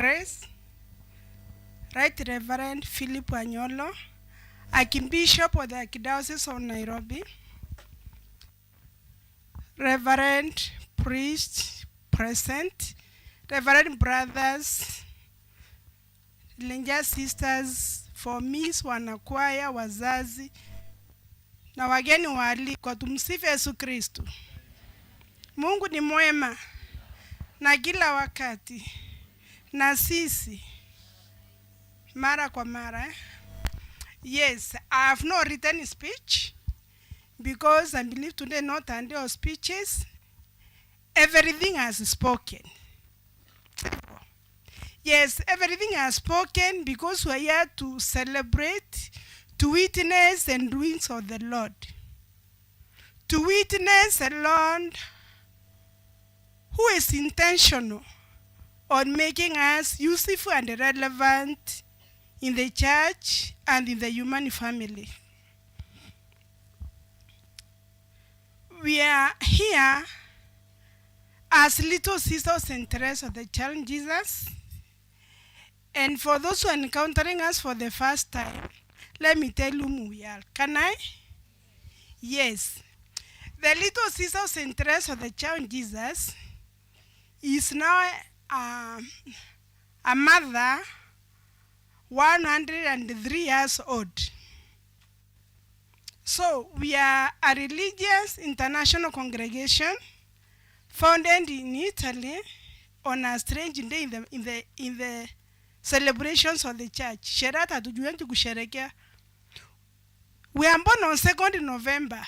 Therese, Right Reverend Philip Wanyolo, Archbishop of the Archdiocese of Nairobi, Reverend Priest present, Reverend Brothers, Lenja Sisters, for Miss wanakwaya, wazazi, na wageni waalikwa. Tumsifu Yesu Kristo. Mungu ni mwema na kila wakati, na sisi mara kwa mara. Yes, I have no written speech because I believe today not and your speeches. Everything has spoken. Yes, everything has spoken because we are here to celebrate, to witness the doings of the Lord. To witness the Lord who is intentional on making us useful and relevant in the church and in the human family. We are here as little sisters and Therese of the child Jesus. And for those who are encountering us for the first time, let me tell you who we are. Can I? Yes. The little sisters and Therese of the child Jesus is now a mother, 103 years old. So we are a religious international congregation founded in Italy on a strange day in the celebrations of the church. Sherata tujuanti kusherekea. We are born on 2nd November.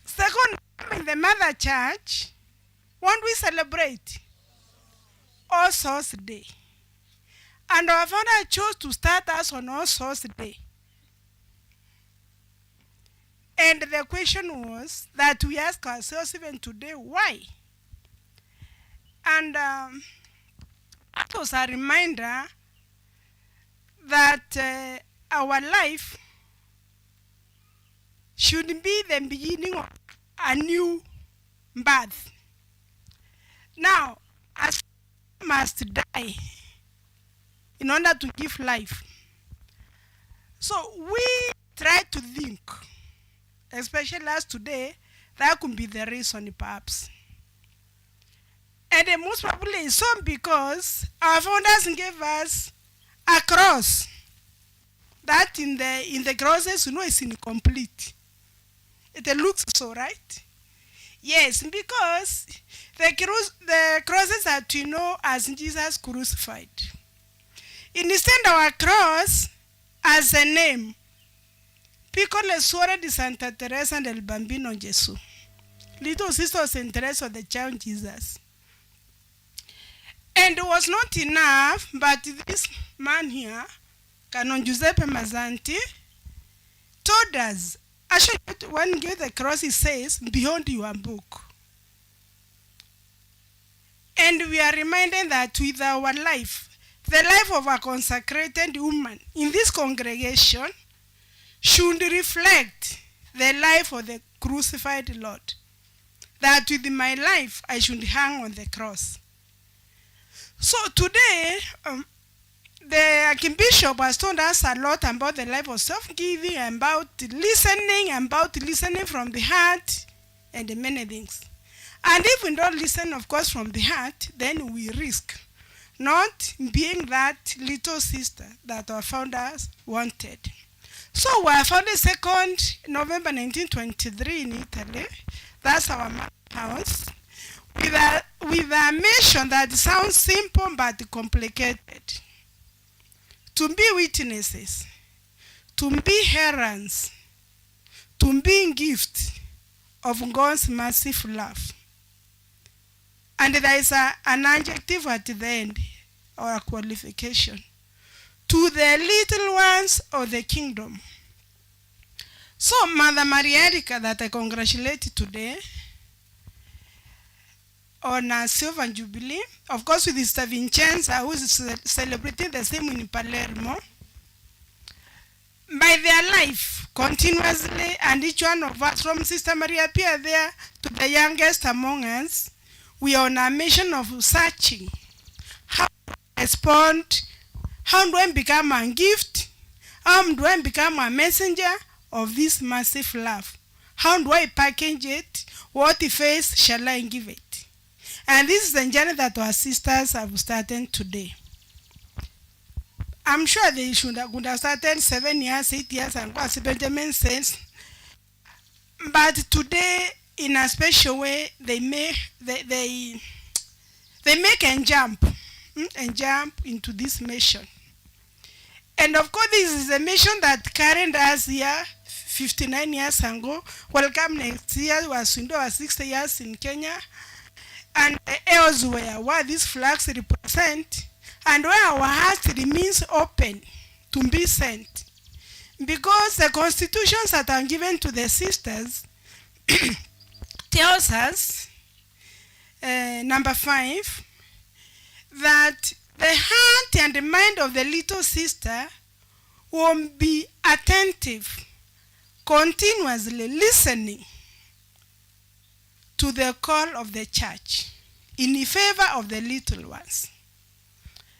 Second, in the mother church, when we celebrate All Souls Day, and our founder chose to start us on All Souls Day. And the question was that we ask ourselves even today, why? And it was a reminder that our life should be the beginning of a new birth. Now, as we must die in order to give life. So we try to think, especially as today, that could be the reason perhaps. And the most probably is so because our founders gave us a cross. That in the crosses, you know, is incomplete. It looks so, right? Yes, because the crosses that we know as Jesus crucified. Instead, our cross as a name, Piccole Suore di Santa Teresa del Bambino Gesù, little sisters and Therese of the child Jesus. And it was not enough, but this man here, Canon Giuseppe Mazzanti, told us, actually, when he gave the cross, he says, "Behold your book." And we are reminded that with our life, the life of a consecrated woman in this congregation should reflect the life of the crucified Lord. That with my life, I should hang on the cross. So today, the Archbishop has told us a lot about the life of self-giving, about listening from the heart, and many things. And if we don't listen, of course, from the heart, then we risk not being that little sister that our founders wanted. So we are founded 2nd November 1923 in Italy. That's our house. With a mission that sounds simple but complicated. To be witnesses, to be heralds, to be gifts of God's massive love. And there is an adjective at the end, or a qualification. To the little ones of the kingdom. So Mother Maria Erica, that I congratulate today, on a silver jubilee, of course with Sister Vincenza, who is celebrating the same in Palermo, by their life continuously, and each one of us, from Sister Maria Pia there to the youngest among us, we are on a mission of searching. How do I respond? How do I become a gift? How do I become a messenger of this massive love? How do I package it? What face shall I give it? And this is the journey that our sisters have started today. I'm sure they should have started 7 years, 8 years, and as Benjamin says. But today, in a special way, they make a jump into this mission. And of course, this is a mission that carried us here 59 years ago. Welcome next year was 60 years in Kenya and elsewhere, where these flags represent, and where our heart remains open to be sent. Because the constitutions that are given to the sisters tells us, number 5, that the heart and the mind of the little sister will be attentive, continuously listening to the call of the church in favor of the little ones.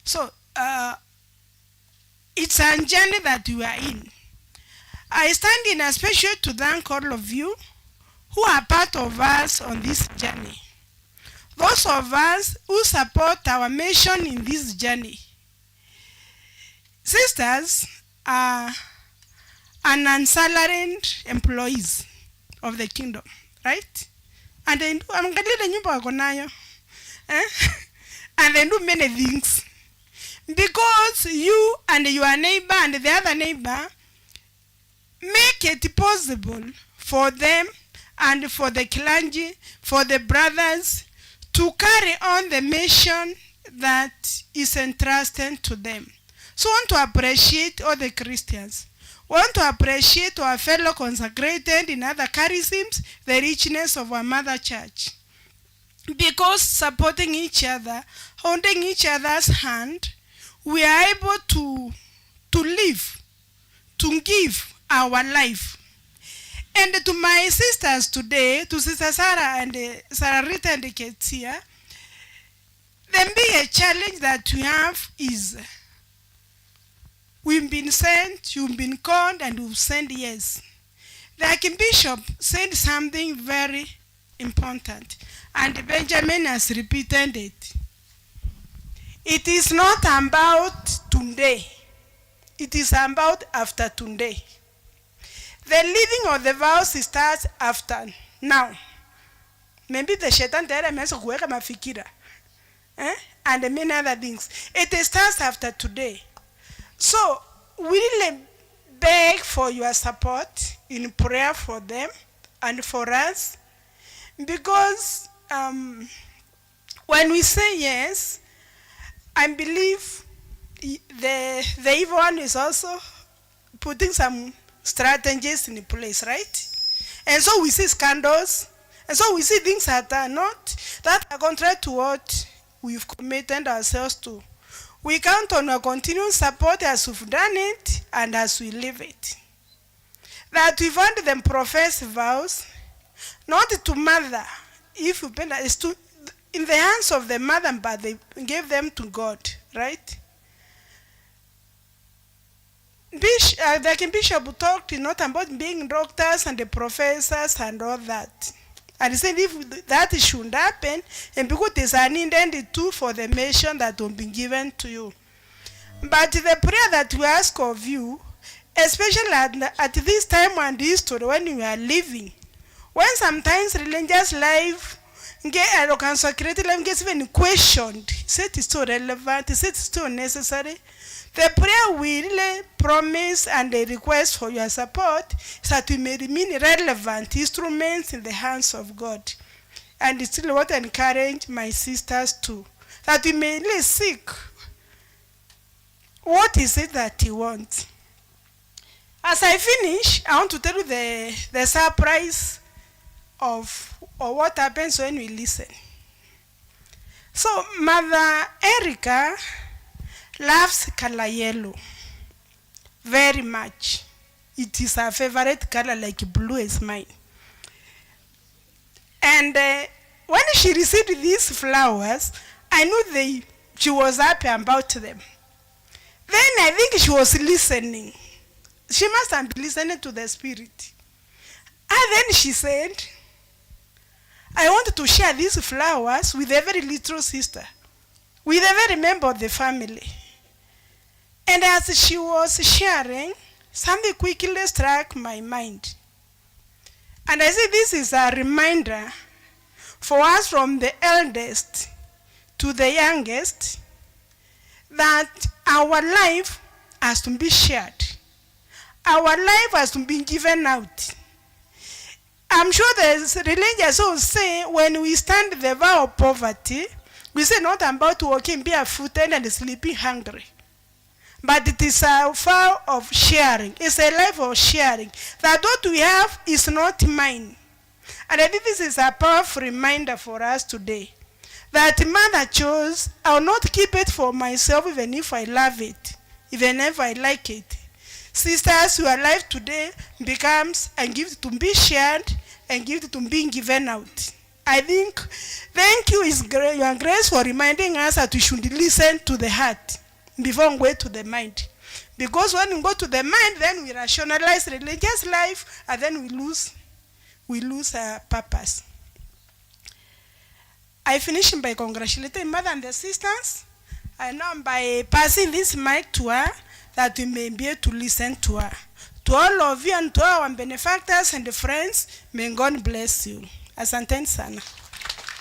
So, it's a journey that we are in. I stand in a special to thank all of you who are part of us on this journey. Those of us who support our mission in this journey. Sisters are unsalaried employees of the kingdom, right? And they do, and they do many things. Because you and your neighbor and the other neighbor make it possible for them and for the clergy, for the brothers, to carry on the mission that is entrusted to them. So I want to appreciate all the Christians. We want to appreciate our fellow consecrated in other charisms, the richness of our mother church. Because supporting each other, holding each other's hand, we are able to live, to give our life. And to my sisters today, to Sister Sarah and Sarah Rita and Ketia, the big challenge that we have is we've been sent, you've been called, and we've said yes. The Archbishop said something very important, and Benjamin has repeated it. It is not about today. It is about after today. The living of the vows starts after now. Maybe the shaitan means kuweka mafikira. And many other things. It starts after today. So, we really beg for your support in prayer for them and for us. Because when we say yes, I believe the evil one is also putting some strategies in place, right? And so we see scandals, and so we see things that are contrary to what we've committed ourselves to. We count on your continued support as we've done it and as we live it. That we've had them profess vows, not to mother, if you pay that, it's to in the hands of the mother, but they gave them to God, right? The Archbishop talked not about being doctors and the professors and all that. And he said if that should happen, and because there's an intended tool for the mission that will be given to you. But the prayer that we ask of you, especially at this time and history when you are living, when sometimes religious life consecrated life gets even questioned, said it's still relevant, said it's still necessary. The prayer we really promise and the request for your support is that we may remain relevant instruments in the hands of God. And it's still what I encourage my sisters to, that we may really seek what is it that He wants. As I finish, I want to tell you the surprise of what happens when we listen. So, Mother Erica loves color yellow very much. It is her favorite color, like blue is mine. And when she received these flowers, I knew she was happy about them. Then I think she was listening. She must have been listening to the Spirit. And then she said, I wanted to share these flowers with every little sister, with every member of the family. And as she was sharing, something quickly struck my mind. And I said, this is a reminder for us from the eldest to the youngest that our life has to be shared. Our life has to be given out. I'm sure the religious will say when we stand the vow of poverty, we say not about walking barefooted and sleeping hungry. But it is a vow of sharing. It's a life of sharing. That what we have is not mine. And I think this is a powerful reminder for us today. That mother chose, I will not keep it for myself even if I love it, even if I like it. Sisters, your life today becomes a gift to be shared and gift to be given out. I think, thank you, your grace, for reminding us that we should listen to the heart before we go to the mind. Because when we go to the mind, then we rationalize religious life, and then we lose our purpose. I finish by congratulating mother and the sisters, and now by passing this mic to her, that we may be able to listen to her. To all of you and to our benefactors and friends, may God bless you. Asanteni sana.